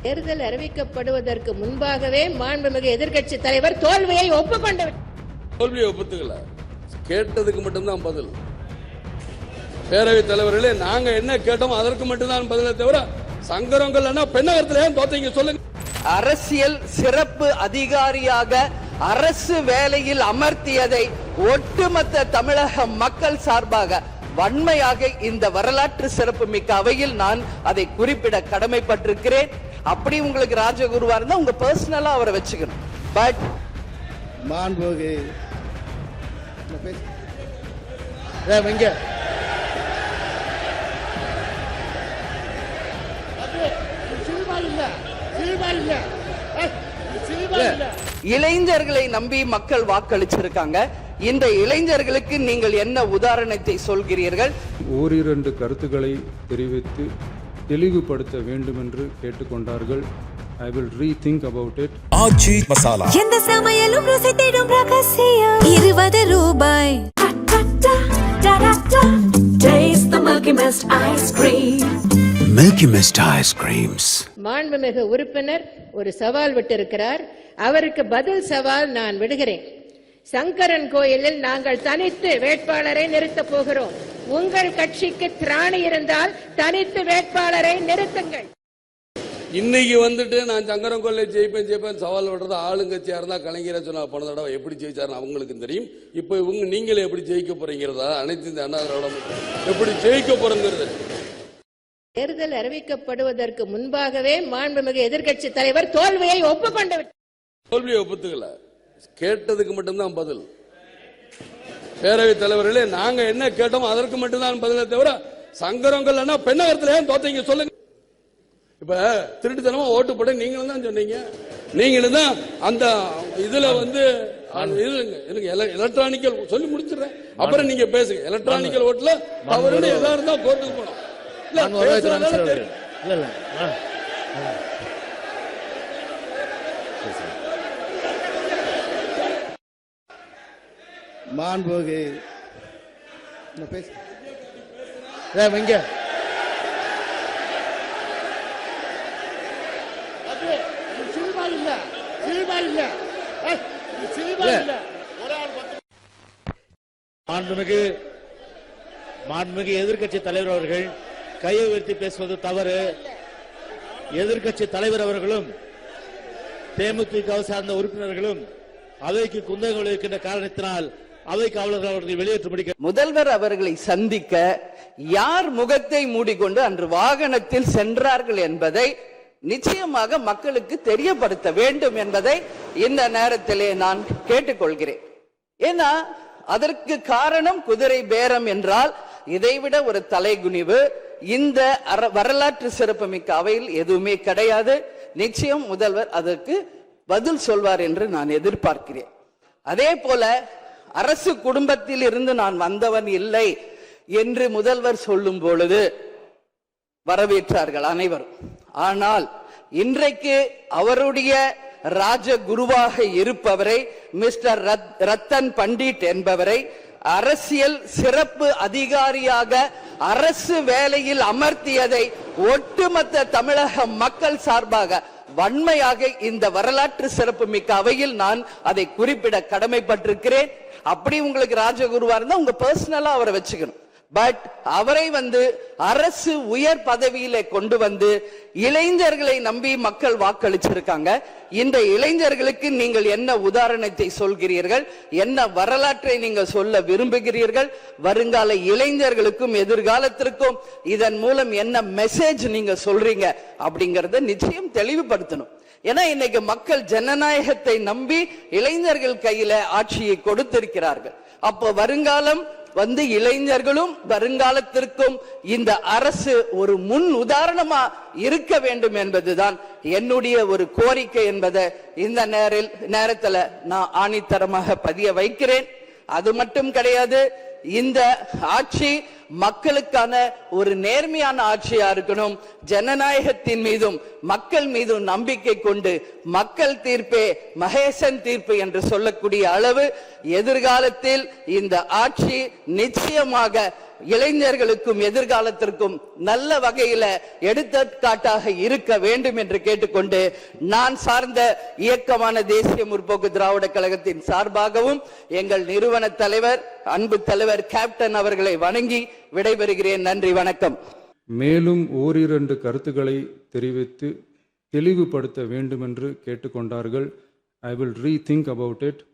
தேர்தல் அறிவிக்கப்படுவதற்கு முன்பாகவே மாண்புமிகு எதிர்க்கட்சி தலைவர் தோல்வியை ஒப்புக்கொண்டார். தோல்வியை ஒப்புத்துக்கல, கேட்டதுக்கு மட்டும்தான் பதில். பேரவைத் தலைவர்களே, நாங்க என்ன கேட்டோம் அதற்கு மட்டும்தான் பதிலை தவிர சங்கரங்கள் பெண்ணகத்துல ஏன் தோத்தீங்க சொல்லுங்க. அரசியல் சிறப்பு அதிகாரியாக அரசு வேலையில் அமர்த்தியதை ஒட்டுமொத்த தமிழக மக்கள் சார்பாக வன்மையாக இந்த வரலாற்று சிறப்பு மிக்க அவையில் நான் அதை குறிப்பிட கடமைப்பட்டிருக்கிறேன். அப்படி உங்களுக்கு ராஜகுருவா இருந்தா உங்க பர்சனலா அவரை வச்சுக்கணும். பட் மாண்புமிகு இளைஞர்களை நம்பி மக்கள் வாக்களிச்சிருக்காங்க. இந்த இளைஞர்களுக்கு நீங்கள் என்ன உதாரணத்தை சொல்கிறீர்கள்? ஓரிரண்டு கருத்துக்களை தெரிவித்து தெளிவுபடுத்த வேண்டும் என்று கேட்டுக்கொண்டார்கள். I will rethink about it. ஆச்சி மசாலா எந்த சமையலும் ருசி தேடும் ரகசியம் 20 ரூபாய். Taste the Milky Mist ice cream. Milky Mist ice creams. மாண்புமிகு உறுப்பினர் ஒரு சவால் விட்டிருக்கிறார். அவருக்கு பதில் சவால் நான் விடுகிறேன். சங்கரன் கோயிலில் நாங்கள் தனித்து வேட்பாளரை நிறுத்த போகிறோம். உங்கள் கட்சிக்கு திராணி இருந்தால் தனித்து வேட்பாளரை நிறுத்துங்கள். இன்னைக்கு வந்துட்டு நான் சங்கரன் கோயிலை ஜெயிப்பேன் சவால் விடுறது ஆளுங்கட்சியா இருந்தா கலைஞரை சொன்னா போன தடவை எப்படி ஜெயிச்சாருன்னு அவங்களுக்கு தெரியும். இப்ப நீங்களே எப்படி ஜெயிக்க போறீங்கிறதா அனைத்து இந்த அண்ணா எப்படி ஜெயிக்க போறங்கிறது. தேர்தல் அறிவிக்கப்படுவதற்கு முன்பாகவே மாண்புமிகு எதிர்க்கட்சி தலைவர் தோல்வியை ஒப்புக்கொண்டார். தோல்வியை ஒப்புத்துக்கல, கேட்டதுக்கு மட்டும்தான் பதில். பேரவைத் தலைவர்களே, நாங்க என்ன கேட்டோம் அதற்கு மட்டும்தான் பதிலை தவிர சங்கரங்கள் பெண்ணகத்துல ஏன் தோத்தீங்க சொல்லுங்க. இப்ப திருட்டுத்தனமா ஓட்டு போட நீங்களும் தான் சொன்னீங்க. நீங்களும் தான் அந்த இதுல எலக்ட்ரானிக்கல் சொல்லி முடிச்சிடுறேன், அப்புறம் நீங்க பேசுங்க. எலக்ட்ரானிக்கல் ஓட்டுல தவறு எல்லாரும் தான் கோர்ட்டுக்கு போனோம். மாண்புமிகு மாண்புமிகு எதிர்க்கட்சி தலைவர் அவர்கள் கையை உயர்த்தி பேசுவது தவறு. எதிர்க்கட்சி தலைவர் அவர்களும் தேமுதிக சார்ந்த உறுப்பினர்களும் அவைக்கு குந்தகம் இருக்கின்ற காரணத்தினால் அவைக்கு அவர்களை வெளியேற்றும்படி முதல்வர் அவர்களை சந்திக்க யார் முகத்தை மூடிக்கொண்டு அன்று வாகனத்தில் சென்றார்கள் என்பதை நிச்சயமாக மக்களுக்கு தெரியப்படுத்த வேண்டும் என்பதை இந்த நேரத்திலே நான் கேட்டுக்கொள்கிறேன். ஏன்னா அதற்கு காரணம் குதிரை பேரம் என்றால் இதைவிட ஒரு தலைகுனிவு இந்த வரலாற்று சிறப்புமிக்க அவையில் எதுவுமே கிடையாது. நிச்சயம் முதல்வர் அதற்கு பதில் சொல்வார் என்று நான் எதிர்பார்க்கிறேன். அதே போல அரசு குடும்பத்தில் இருந்து நான் வந்தவன் இல்லை என்று முதல்வர் சொல்லும் பொழுது வரவேற்றார்கள் அனைவரும். ஆனால் இன்றைக்கு அவருடைய ராஜகுருவாக இருப்பவரை மிஸ்டர் ரத்தன் பண்டிட் என்பவரை அரசியல் சிறப்பு அதிகாரியாக அரசு வேலையில் அமர்த்தியதை ஒட்டுமொத்த தமிழக மக்கள் சார்பாக வன்மையாக இந்த வரலாற்று சிறப்பு மிக்க அவையில் நான் அதை குறிப்பிட கடமைப்பட்டிருக்கிறேன். அப்படி உங்களுக்கு ராஜகுருவா இருந்தா உங்க பர்சனலா அவரை வச்சுக்கணும். பட் அவரை அரசு உயர் பதவியிலே கொண்டு வந்து இளைஞர்களை நம்பி மக்கள் வாக்களிச்சிருக்காங்க. இந்த இளைஞர்களுக்கு நீங்கள் என்ன உதாரணத்தை சொல்கிறீர்கள்? என்ன வரலாற்றை நீங்கள் சொல்ல விரும்புகிறீர்கள்? வருங்கால இளைஞர்களுக்கும் எதிர்காலத்திற்கும் இதன் மூலம் என்ன மெசேஜ் நீங்க சொல்றீங்க அப்படிங்கறத நிச்சயம் தெளிவுபடுத்தணும். ஏன்னா இன்னைக்கு மக்கள் ஜனநாயகத்தை நம்பி இளைஞர்கள் கையில ஆட்சியை கொடுத்திருக்கிறார்கள். அப்போ வருங்காலம் இளைஞர்களும் வருங்காலத்திற்கும் இந்த அரசு ஒரு முன் உதாரணமா இருக்க வேண்டும் என்பதுதான் என்னுடைய ஒரு கோரிக்கை என்பதை இந்த நேரத்தில் நான் ஆணித்தரமாக பதிய வைக்கிறேன். அது மட்டும் கிடையாது, இந்த ஆட்சி மக்களுக்கான ஒரு நேர்மையான ஆட்சியா இருக்கணும். ஜனநாயகத்தின் மீதும் மக்கள் மீதும் நம்பிக்கை கொண்டு மக்கள் தீர்ப்பே மகேசன் தீர்ப்பு என்று சொல்லக்கூடிய அளவு எதிர்காலத்தில் இந்த ஆட்சி நிச்சயமாக இளைஞர்களுக்கும் எதிர்காலத்திற்கும் நல்ல வகையில எடுத்துக்காட்டாக இருக்க வேண்டும் என்று கேட்டுக்கொண்டு, நான் சார்ந்த இயக்கமான தேசிய முற்போக்கு திராவிட கழகத்தின் சார்பாகவும் எங்கள் நிறுவன தலைவர் அன்பு தலைவர் கேப்டன் அவர்களை வணங்கி விடைபெறுகிறேன். நன்றி, வணக்கம். மேலும் ஓரிரண்டு கருத்துக்களை தெரிவித்து தெளிவுபடுத்த வேண்டும் என்று கேட்டுக்கொண்டார்கள். I will rethink about it.